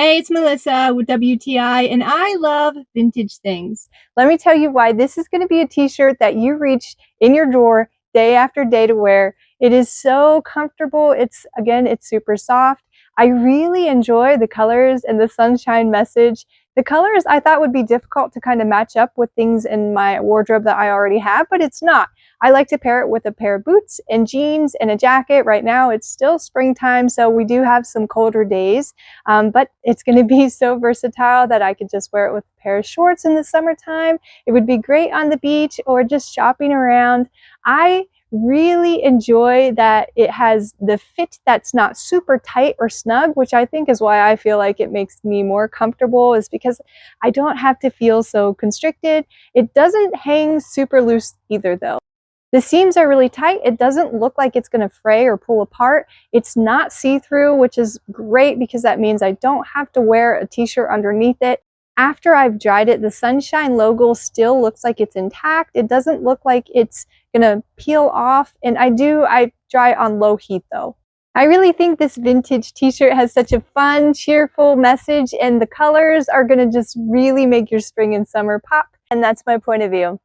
Hey, it's Melissa with WTI, and I love vintage things. Let me tell you why this is going to be a t-shirt that you reach in your drawer day after day to wear. It is so comfortable. It's super soft. I really enjoy the colors and the sunshine message. The colors I thought would be difficult to kind of match up with things in my wardrobe that I already have, but it's not. I like to pair it with a pair of boots and jeans and a jacket. Right now it's still springtime, so we do have some colder days. But it's going to be so versatile that I could just wear it with a pair of shorts in the summertime. It would be great on the beach or just shopping around. I really enjoy that it has the fit that's not super tight or snug, which I think is why I feel like it makes me more comfortable, is because I don't have to feel so constricted. It doesn't hang super loose either though. The seams are really tight. It doesn't look like it's going to fray or pull apart. It's not see-through, which is great because that means I don't have to wear a t-shirt underneath it. After I've dried it, the Sunshine logo still looks like it's intact. It doesn't look like it's going to peel off, and I dry it on low heat though. I really think this vintage t-shirt has such a fun, cheerful message, and the colors are going to just really make your spring and summer pop, and that's my point of view.